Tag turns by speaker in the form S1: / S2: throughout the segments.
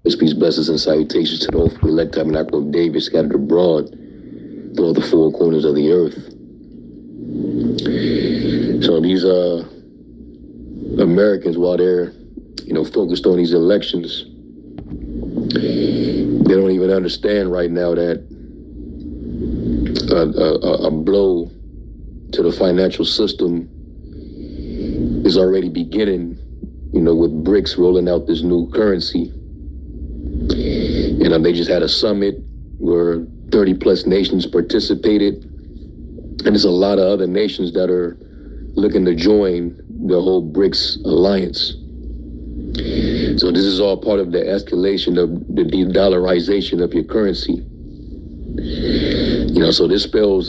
S1: Peace, blessings, and salutations to the hopeful elect tabernacle of David scattered abroad through all the four corners of the earth. So these Americans, while they're focused on these elections, they don't even understand right now that a blow to the financial system is already beginning. With BRICS rolling out this new currency. They just had a summit where 30 plus nations participated. And there's a lot of other nations that are looking to join the whole BRICS alliance. So this is all part of the escalation of the de-dollarization of your currency. So this spells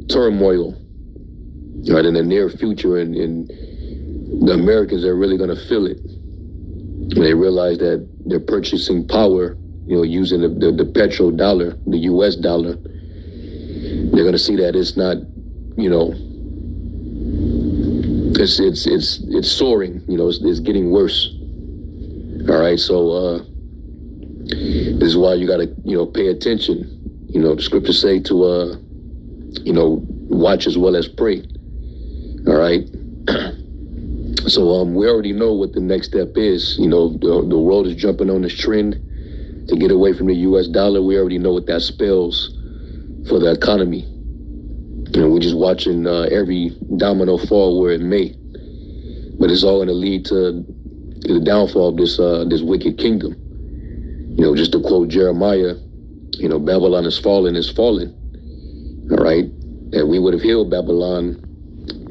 S1: turmoil right in the near future, and the Americans are really going to feel it when they realize that their purchasing power, using the petrodollar, the U.S. dollar, they're going to see that it's not, it's soaring. It's getting worse. All right, so this is why you got to pay attention. The scriptures say to watch as well as pray. All right. So we already know what the next step is. The world is jumping on this trend to get away from the U.S. dollar. We already know what that spells for the economy. We're just watching every domino fall where it may. But it's all going to lead to the downfall of this wicked kingdom. Just to quote Jeremiah, Babylon is fallen. All right. And we would have healed Babylon,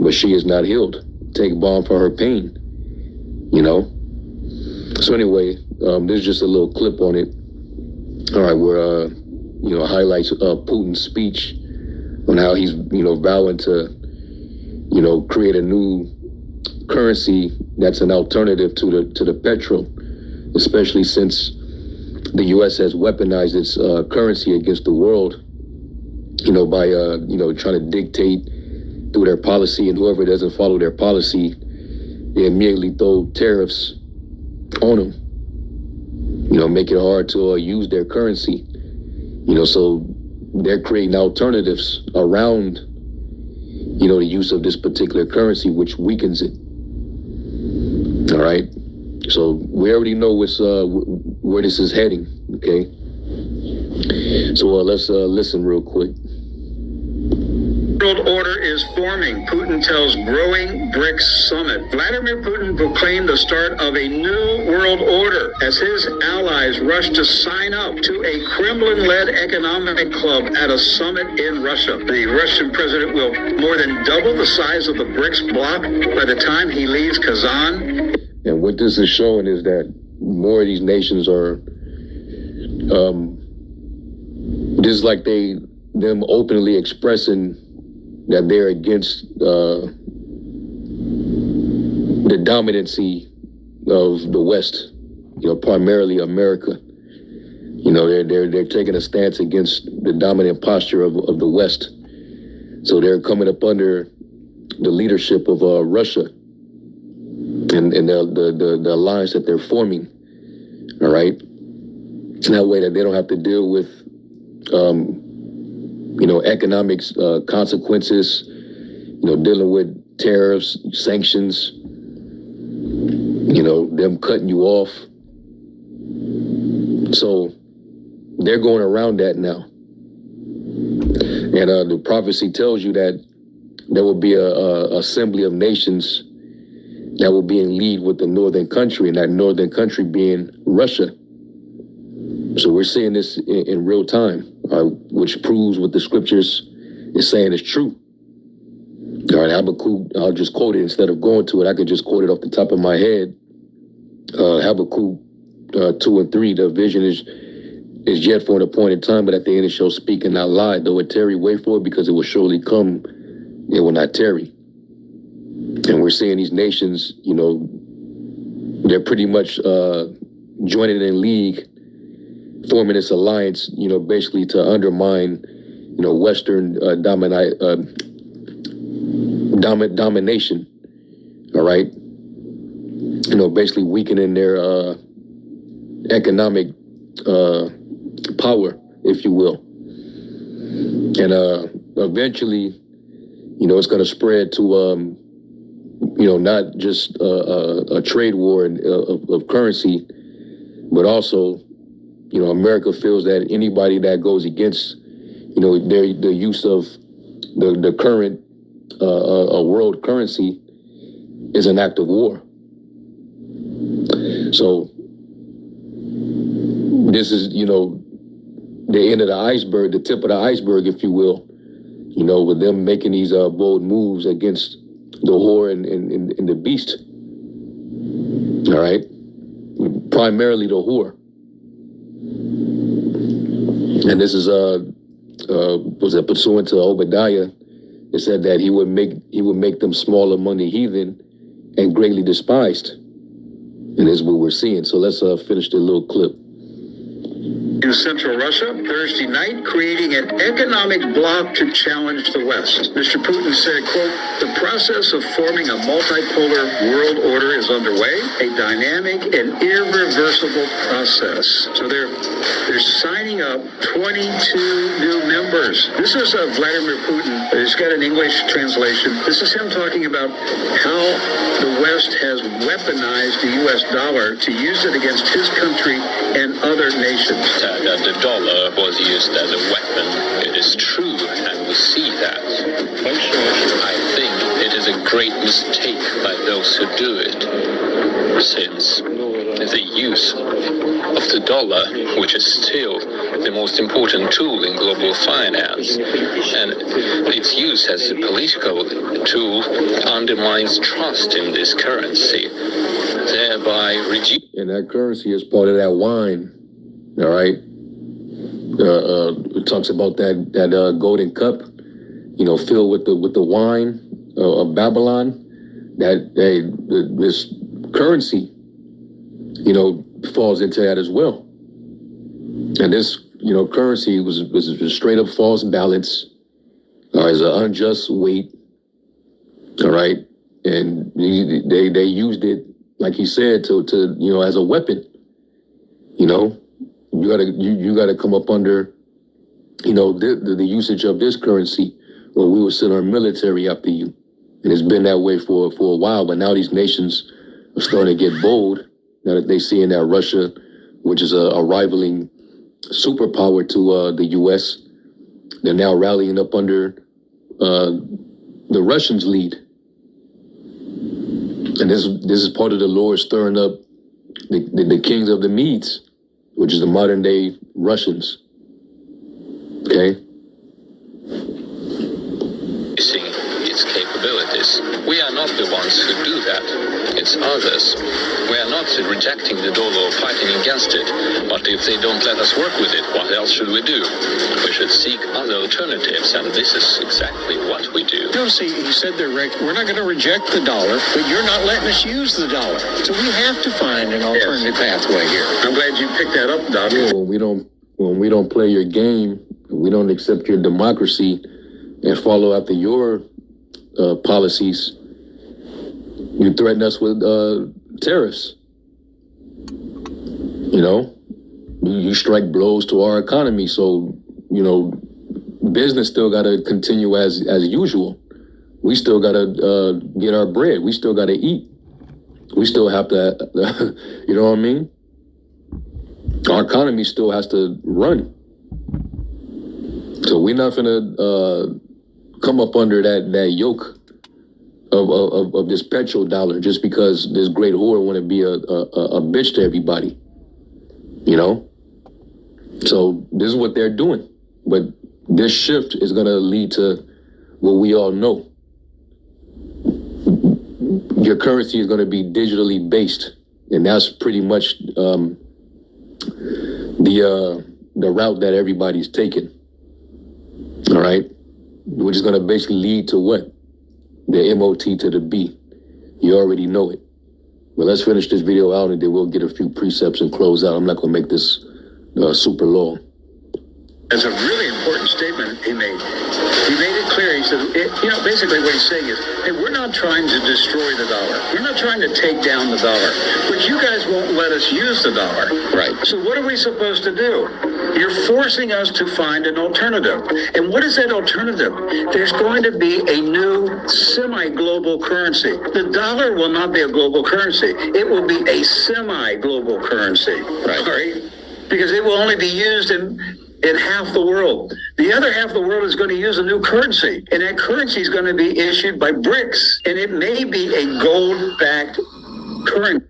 S1: but she is not healed. Take balm for her pain, So anyway, there's just a little clip on it. All right, where highlights Putin's speech on how he's vowing to create a new currency that's an alternative to the petrol, especially since the U.S. has weaponized its currency against the world, by trying to dictate through their policy, and whoever doesn't follow their policy, they immediately throw tariffs on them. Make it hard to use their currency. So they're creating alternatives around, the use of this particular currency, which weakens it. All right. So we already know where this is heading. Okay. So let's listen real quick.
S2: World order is forming, Putin tells growing BRICS summit. Vladimir Putin proclaimed the start of a new world order as his allies rush to sign up to a Kremlin-led economic club at a summit in Russia. The Russian president will more than double the size of the BRICS bloc by the time he leaves Kazan.
S1: And what this is showing is that more of these nations are, just like them openly expressing that they're against the dominancy of the West, primarily America. They're taking a stance against the dominant posture of the West. So they're coming up under the leadership of Russia and the alliance that they're forming. All right, that way that they don't have to deal with economic consequences, dealing with tariffs, sanctions, them cutting you off. So they're going around that now. And the prophecy tells you that there will be a assembly of nations that will be in league with the northern country, and that northern country being Russia. So we're seeing this in real time, which proves what the scriptures is saying is true. All right, Habakkuk, I'll just quote it instead of going to it. I could just quote it off the top of my head. Habakkuk 2 and 3, the vision is yet for an appointed time, but at the end it shall speak and not lie. Though it tarry, wait for it, because it will surely come, it will not tarry. And we're seeing these nations, they're pretty much joining in league, forming this alliance, basically to undermine, Western domination. All right. Basically weakening their economic power, if you will. And eventually, it's going to spread to, not just a trade war of currency, but also, America feels that anybody that goes against, the use of the current world currency is an act of war. So this is, the end of the iceberg, the tip of the iceberg, if you will, with them making these bold moves against the whore and the beast. All right. Primarily the whore. And this is, was it pursuant to Obadiah? It said that he would make them small among the heathen and greatly despised. And this is what we're seeing. So let's finish the little clip.
S2: In central Russia, Thursday night, creating an economic bloc to challenge the West. Mr. Putin said, quote, the process of forming a multipolar world order is underway, a dynamic and irreversible process. So they're signing up 22 new members. This is Vladimir Putin. It's got an English translation. This is him talking about how the West has weaponized the U.S. dollar to use it against his country and other nations.
S3: That the dollar was used as a weapon. It is true, and we see that. I think it is a great mistake by those who do it, since the use of the dollar, which is still the most important tool in global finance, and its use as a political tool undermines trust in this currency, thereby reducing.
S1: And that currency is part of that wine. All right. It talks about that golden cup, filled with the wine of Babylon. This currency, falls into that as well. And this, currency was a straight up false balance, as an unjust weight. All right, and they used it, like he said, to as a weapon. You gotta come up under, the usage of this currency, or we will send our military after you. And it's been that way for a while, but now these nations are starting to get bold now that they see that Russia, which is a rivaling superpower to the U.S., they're now rallying up under the Russians' lead. And this is part of the Lord stirring up the kings of the Medes, which is the modern day Russians. Okay?
S3: Increasing its capabilities. We are not the ones who do that. It's others. We are not rejecting the dollar or fighting against it. But if they don't let us work with it, what else should we do? We should seek other alternatives, and this is exactly what we do.
S4: No, see, he said we're not going to reject the dollar, but you're not letting us use the dollar. So we have to find an alternative pathway here.
S2: I'm glad you picked that up, Doc.
S1: When we don't play your game, we don't accept your democracy and follow after your policies, you threaten us with tariffs. You strike blows to our economy. So, business still got to continue as usual. We still got to get our bread. We still got to eat. We still have to, you know what I mean? Our economy still has to run. So we're not going to come up under that yoke of this petrodollar just because this great whore want to be a bitch to everybody. So this is what they're doing. But this shift is going to lead to what we all know. Your currency is going to be digitally based. And that's pretty much the route that everybody's taking. All right. Which is going to basically lead to what? The MOT to the B. You already know it. But let's finish this video out and then we'll get a few precepts and close out. I'm not going to make this super long.
S2: That's a really important statement he made. He made it clear. He said, basically what he's saying is, hey, we're not trying to destroy the dollar. We're not trying to take down the dollar. But you guys won't let us use the dollar.
S4: Right.
S2: So what are we supposed to do? You're forcing us to find an alternative. And what is that alternative? There's going to be a new semi-global currency. The dollar will not be a global currency. It will be a semi-global currency.
S4: Right.
S2: All right? Because it will only be used in half the world. The other half of the world is going to use a new currency. And that currency is going to be issued by BRICS. And it may be a gold-backed currency.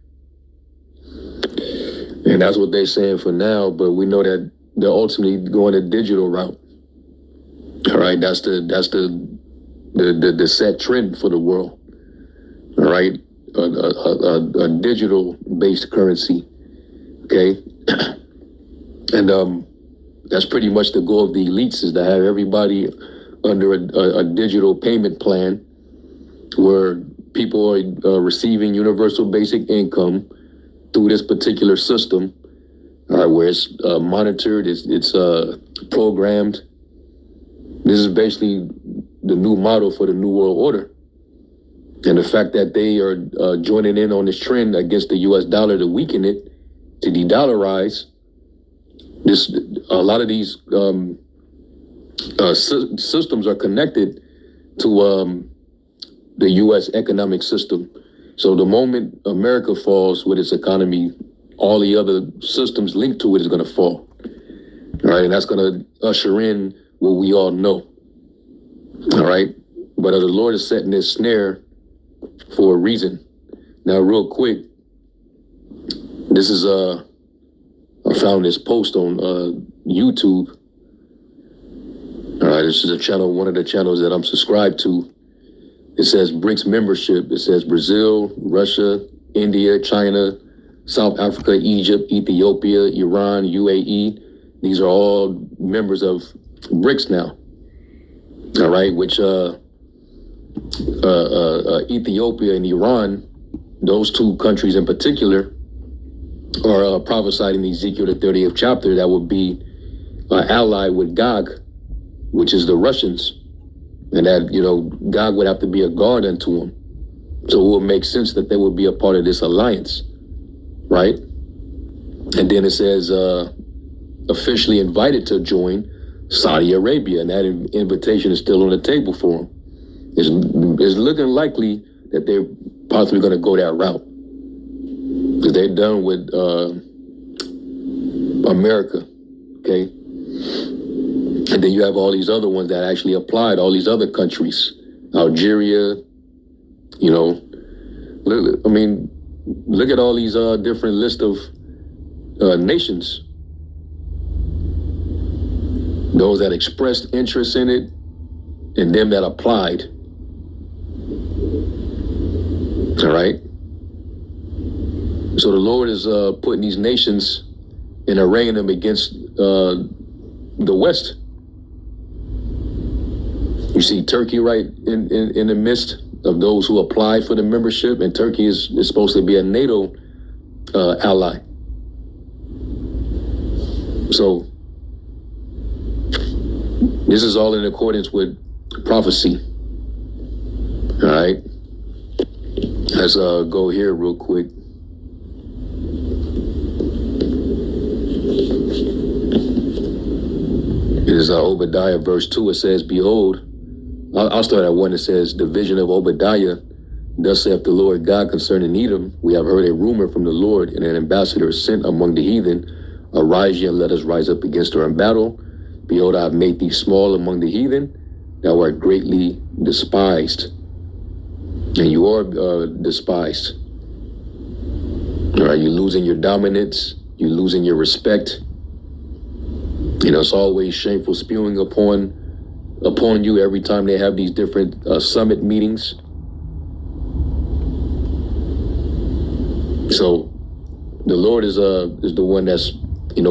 S1: And that's what they're saying for now, but we know that they're ultimately going a digital route. All right, that's the set trend for the world. All right, a digital based currency. Okay, and that's pretty much the goal of the elites, is to have everybody under a digital payment plan where people are receiving universal basic income through this particular system, all right, where it's monitored, it's programmed. This is basically the new model for the New World Order. And the fact that they are joining in on this trend against the U.S. dollar to weaken it, to de-dollarize, a lot of these systems are connected to the U.S. economic system. So the moment America falls with its economy, all the other systems linked to it is going to fall. All right, and that's going to usher in what we all know. All right, but the Lord is setting this snare for a reason. Now, real quick, this is I found this post on YouTube. All right, this is a channel, one of the channels that I'm subscribed to. It says BRICS membership. It says Brazil, Russia, India, China, South Africa, Egypt, Ethiopia, Iran, UAE. These are all members of BRICS now. All right, which Ethiopia and Iran, those two countries in particular, are prophesied in Ezekiel the 30th chapter that would be allied with Gog, which is the Russians. And that, God would have to be a guard unto them. So it would make sense that they would be a part of this alliance, right? And then it says officially invited to join Saudi Arabia, and that invitation is still on the table for them. It's looking likely that they're possibly going to go that route, because they're done with America, okay? And then you have all these other ones that actually applied, all these other countries, Algeria, look at all these different list of nations. Those that expressed interest in it and them that applied. All right. So the Lord is putting these nations and arraying them against the West. You see Turkey right in the midst of those who applied for the membership, and Turkey is supposed to be a NATO ally. So this is all in accordance with prophecy. All right. Let's go here real quick. It is Obadiah verse 2. It says, behold, I'll start at 1. It says, the vision of Obadiah, thus saith the Lord God concerning Edom, we have heard a rumor from the Lord, and an ambassador is sent among the heathen. Arise ye and let us rise up against her in battle. Behold, I have made thee small among the heathen. Thou art greatly despised. And you are despised. All right, you're losing your dominance. You're losing your respect. It's always shameful spewing upon you every time they have these different summit meetings. So the Lord is the one that's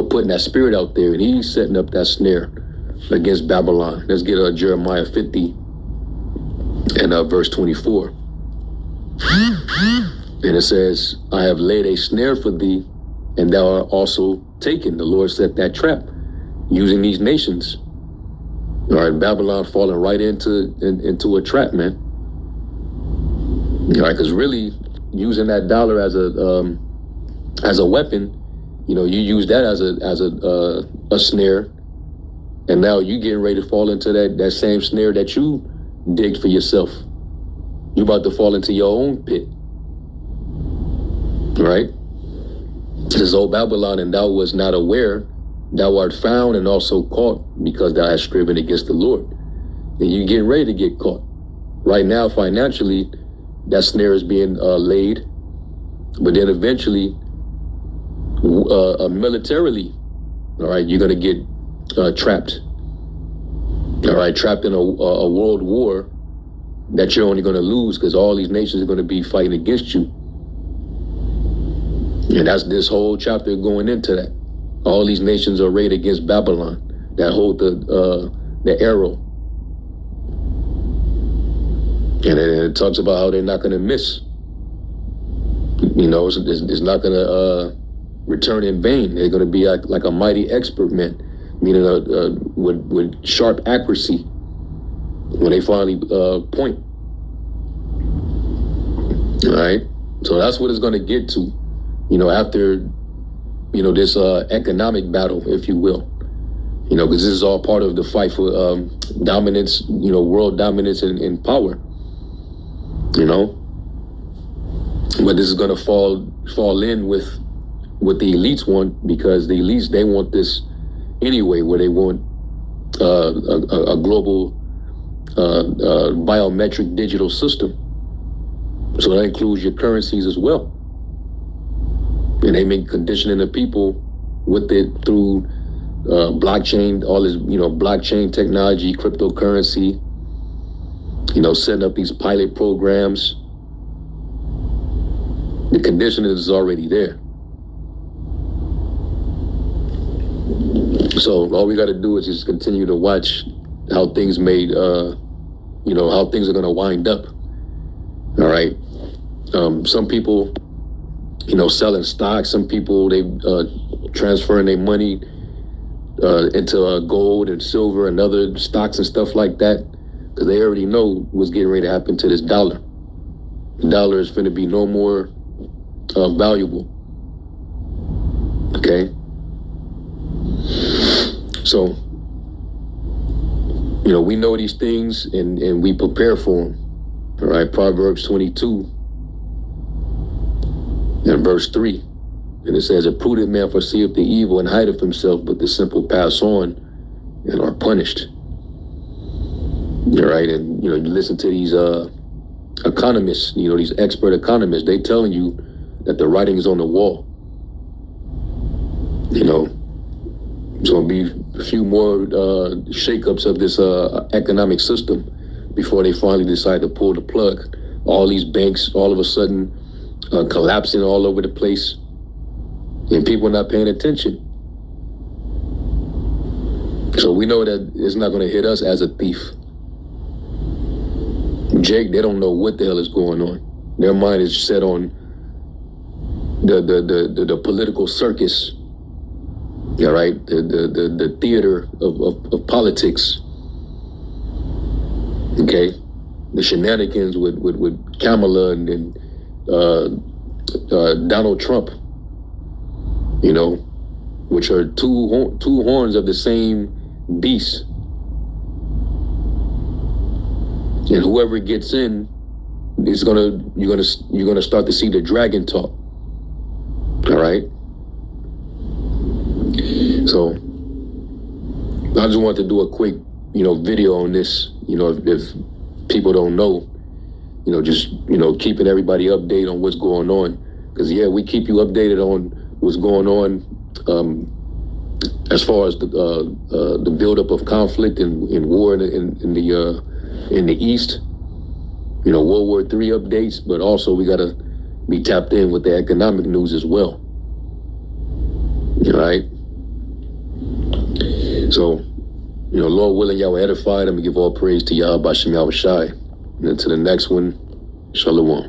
S1: putting that spirit out there, and he's setting up that snare against Babylon. Let's get Jeremiah 50 and verse 24. And it says, I have laid a snare for thee, and thou art also taken. The Lord set that trap. using these nations. All right, Babylon falling right into a trap, man. All right, because really using that dollar as a weapon, you use that as a snare, and now you getting ready to fall into that same snare that you digged for yourself. You about to fall into your own pit, right? Says, "O Babylon, and thou was not aware, thou art found and also caught, because thou hast striven against the Lord." And you getting ready to get caught. Right now, financially, that snare is being laid, but then eventually, militarily, all right, you're gonna get trapped. All right, trapped in a world war that you're only gonna lose because all these nations are gonna be fighting against you. And that's this whole chapter going into that. All these nations are arrayed against Babylon that hold the arrow. And it talks about how they're not going to miss. It's not going to return in vain. They're going to be like a mighty expert man, meaning with sharp accuracy when they finally point. All right? So that's what it's going to get to, after, this economic battle, if you will. Because this is all part of the fight for dominance, world dominance and power. But this is going to fall in with what the elites want, because the elites, they want this anyway, where they want a global biometric digital system. So that includes your currencies as well. And they make conditioning the people with it through blockchain, all this, blockchain technology, cryptocurrency, setting up these pilot programs. The conditioning is already there. So all we got to do is just continue to watch how things how things are going to wind up. All right. Some people, selling stocks. Some people, they transferring their money into gold and silver and other stocks and stuff like that, because they already know what's getting ready to happen to this dollar. The dollar is going to be no more valuable. Okay. So, we know these things and we prepare for them. All right. Proverbs 22 and verse 3. And it says, "A prudent man foreseeth the evil and hideth himself, but the simple pass on and are punished." All right. And, you listen to these economists, these expert economists, they telling you that the writing is on the wall. There's going to be a few more shakeups of this economic system before they finally decide to pull the plug. All these banks all of a sudden collapsing all over the place, and people not paying attention. So we know that it's not going to hit us as a thief. Jake, they don't know what the hell is going on. Their mind is set on the political circus. All right, the theater of politics. Okay, the shenanigans with Kamala and Donald Trump. Which are two horns of the same beast. And whoever gets in is you're gonna start to see the dragon talk. All right. So I just want to do a quick, video on this. If people don't know, just keeping everybody updated on what's going on. Because we keep you updated on what's going on as far as the buildup of conflict and war in the East. World War III updates, but also we gotta be tapped in with the economic news as well. All right. So, Lord willing, y'all were edified. I'm gonna give all praise to Yahweh Bashem Yahweh Shai. And then to the next one, Shalom.